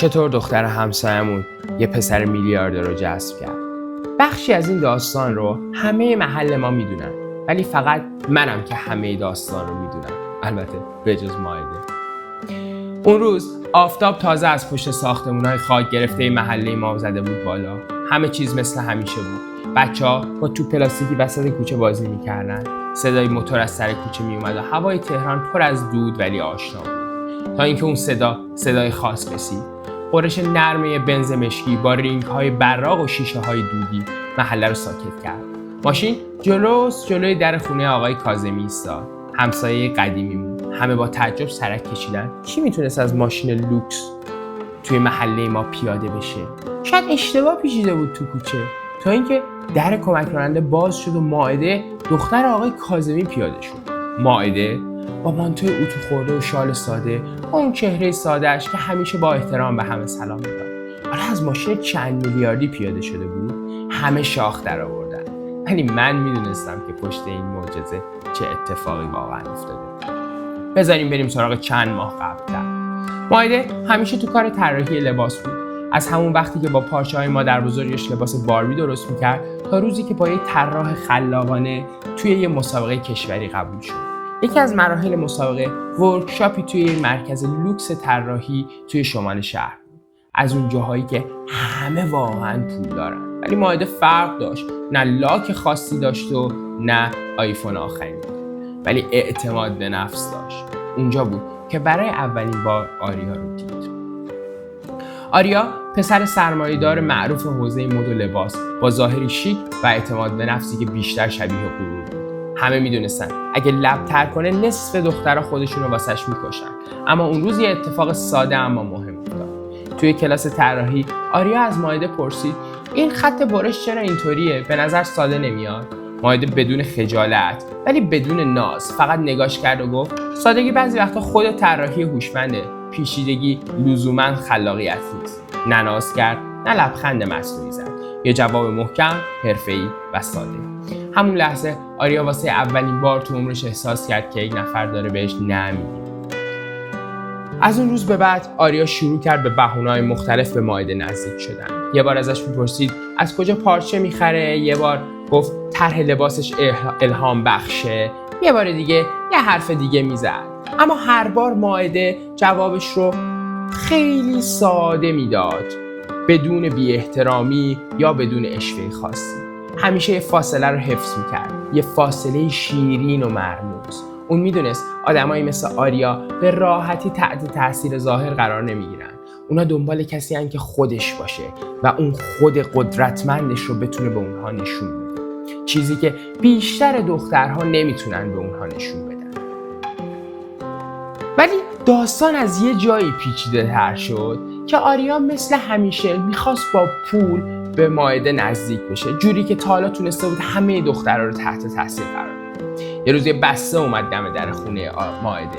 چطور دختر همسایمون یه پسر میلیاردر رو جذب کرد. بخشی از این داستان رو همه محل ما میدونن، ولی فقط منم که همه داستان رو میدونم، البته به جز مائده. اون روز آفتاب تازه از پشت ساختمونای خاک گرفته محله ما زده بود بالا. همه چیز مثل همیشه بود. بچه‌ها با توپ پلاستیکی وسط کوچه بازی می‌کردن. صدای موتور از سر کوچه میومد و هوای تهران پر از دود ولی آشنا بود. تا اینکه اون صدای خاص رسید. غرش نرمه بنز مشکی با رینگ‌های براق و شیشه‌های دودی محله رو ساکت کرد. ماشین جلوی در خونه آقای کاظمی ایستاد. همسایه قدیمیمون. همه با تعجب سرک کشیدن. کی میتونست از ماشین لوکس توی محله ما پیاده بشه؟ شاید اشتباه پیچیده بود تو کوچه. تا اینکه در کمک راننده باز شد و مائده دختر آقای کاظمی پیاده شد. مائده با مانتوی اتو خورده و شال ساده، با اون چهره ساده‌اش که همیشه با احترام به همه سلام می‌داد. حالا از ماشین چند میلیاردی پیاده شده بود. همه شاخ در آوردن. ولی من میدونستم که پشت این معجزه چه اتفاقی واقعا افتاده. بذاریم بریم سراغ چند ماه قبل‌تر. مائده همیشه تو کار طراحی لباس بود. از همون وقتی که با پارچه‌های مادر بزرگش لباس باربی درست می‌کرد تا روزی که با یه طراح خلاقانه توی یه مسابقه کشوری قبول شد. یکی از مراحل مسابقه ورکشاپی توی یه مرکز لوکس طراحی توی شمال شهر بود. از اون جاهایی که همه واقعاً پول دارن. ولی مائده فرق داشت. نه لاک خاصی داشت و نه آیفون آخرین. ولی اعتماد به نفس داشت. اونجا بود که برای اولین بار آریا رو دید. آریا پسر سرمایه‌دار معروف حوزه مد و لباس با ظاهری شیک و اعتماد به نفسی که بیشتر شبیه غرور بود. همه میدونستن اگه لب تر کنه نصف دخترها خودشون رو واسش میکشن. اما اون روز یه اتفاق ساده اما مهم افتاد. توی کلاس طراحی آریا از مائده پرسید این خط برش چرا اینطوریه؟ به نظر ساده نمیاد؟ مائده بدون خجالت ولی بدون ناز فقط نگاش کرد و گفت سادگی بعضی وقتا خود طراحی هوشمنده. پیچیدگی لزوما خلاقیت نیست. نه ناز کرد نه لبخند مصنوعی زد. یه جواب محکم، حرفه‌ای و ساده. همون لحظه آریا واسه اولین بار تو عمرش احساس کرد که یک نفر داره بهش نه میگه. از اون روز به بعد آریا شروع کرد به بهونه‌های مختلف به مائده نزدیک شدن. یه بار ازش میپرسید از کجا پارچه میخره، یه بار گفت طرح لباسش الهام بخشه، یه بار دیگه یه حرف دیگه میزد. اما هر بار مائده جوابش رو خیلی ساده میداد، بدون بی احترامی یا بدون اشوه خاصی. همیشه یه فاصله رو حفظ میکرد، یه فاصله شیرین و مرموز. اون میدونست آدمایی مثل آریا به راحتی تحت تاثیر ظاهر قرار نمیگیرن. اونا دنبال کسی هن که خودش باشه و اون خود قدرتمندش رو بتونه به اونها نشون بده. چیزی که بیشتر دخترها نمیتونن به اونها نشون بدن. ولی داستان از یه جایی پیچیده تر شد که آریا مثل همیشه میخواست با پول به مائده نزدیک بشه، جوری که تا حالا تونسته بود همه دخترها رو تحت تاثیر قرار بده. یه روز یه بسته اومد دم در خونه مائده.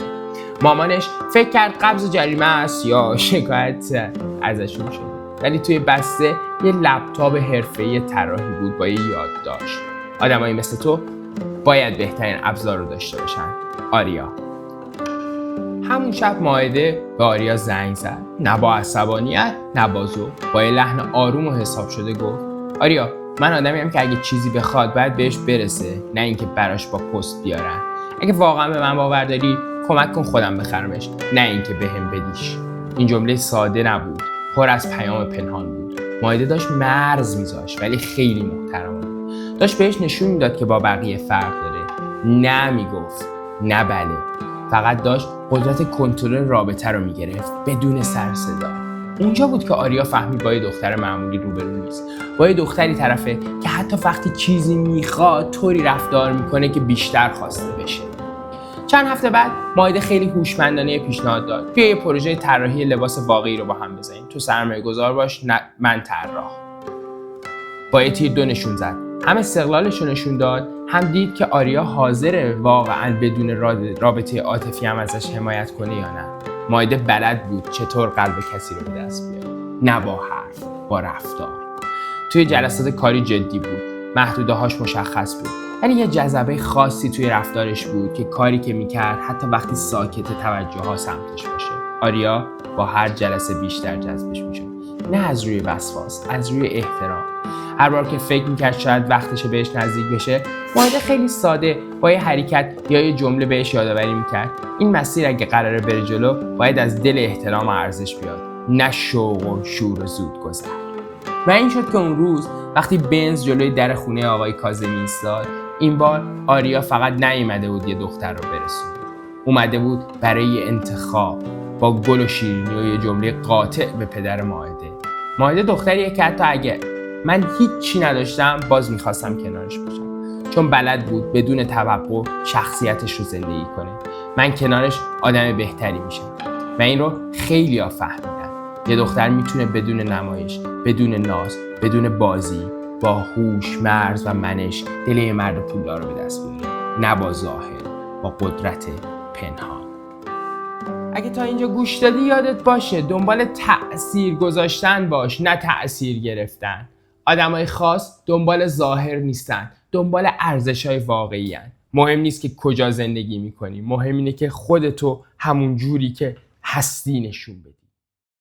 مامانش فکر کرد قبض جریمه است یا شکایت ازشون شد. ولی توی بسته یه لپتاپ حرفه‌ای طراحی بود با یه یادداشت. آدمایی مثل تو باید بهترین ابزار رو داشته باشن. آریا. همون شب مائده به آریا زنگ زد. نه با عصبانیت نه با ذوق، با یه لحن آروم و حساب شده گفت آریا من آدمیم که اگه چیزی بخواد باید بهش برسه، نه اینکه براش با پست بیارن. اگه واقعا به من باور داری کمک کن خودم بخرمش، نه اینکه بهم بدیش. این جمله ساده نبود، پر از پیام پنهان بود. مائده داشت مرز میذاشت ولی خیلی محترمانه. داشت بهش نشون میداد که با بقیه فرق داره. نه میگفت، نه بله. فقط داشت قدرت کنترل رابطه رو میگرفت بدون سر صدا. اونجا بود که آریا فهمید با یه دختر معمولی روبرو نیست. با یه دختری طرفه که حتی وقتی چیزی میخواد طوری رفتار میکنه که بیشتر خواسته بشه. چند هفته بعد مائده خیلی هوشمندانه پیشنهاد داد بیا یه پروژه طراحی لباس واقعی رو با هم بزنیم. تو سرمایه گذار باش، نه من طراح. با یه تیر دو نشون زد. هم استقلالش رو نشون داد، هم دید که آریا حاضره واقعاً بدون رابطه عاطفی هم ازش حمایت کنه یا نه. مائده بلد بود چطور قلب کسی رو به دست بیاره. نه با حرف، با رفتار. توی جلسات کاری جدی بود. محدوده‌هاش مشخص بود. ولی یه جذبه خاصی توی رفتارش بود که کاری که میکرد حتی وقتی ساکت توجه ها سمتش باشه. آریا با هر جلسه بیشتر جذبش میشد. نه از روی وسواس، از روی احترام. هر بار که فکر میکرد شاید وقتشه بهش نزدیک بشه، ماهده خیلی ساده با یه حرکت یا یه جمله بهش یادآوری میکرد این مسیر اگه قراره بره جلو باید از دل احترام و ارزش بیاد، نه شوق و شور و زود گذر. و این شد که اون روز وقتی بنز جلوی در خونه آقای کاظمی ایستاد، این بار آریا فقط نیومده بود یه دختر رو برسونه، اومده بود برای انتخاب با گل و شیرینی و یه جمله قاطع به پدر ماهده. ماهده دختریه که حتی اگه من هیچی نداشتم باز میخواستم کنارش باشم، چون بلد بود بدون توقع شخصیتش رو زندگی کنه. من کنارش آدم بهتری میشم و این رو خیلی ها فهمیدن. یه دختر میتونه بدون نمایش، بدون ناز، بدون بازی، با هوش، مرز و منش دل یه مرد پولدار رو به دست بیاره، نه با ظاهر، با قدرت پنهان. اگه تا اینجا گوش دادی یادت باشه دنبال تأثیر گذاشتن باش، نه تأثیر گرفتن. آدمای خاص دنبال ظاهر نیستن، دنبال ارزش‌های واقعی هن. مهم نیست که کجا زندگی میکنی، مهم اینه که خودتو همون جوری که هستی نشون بدی.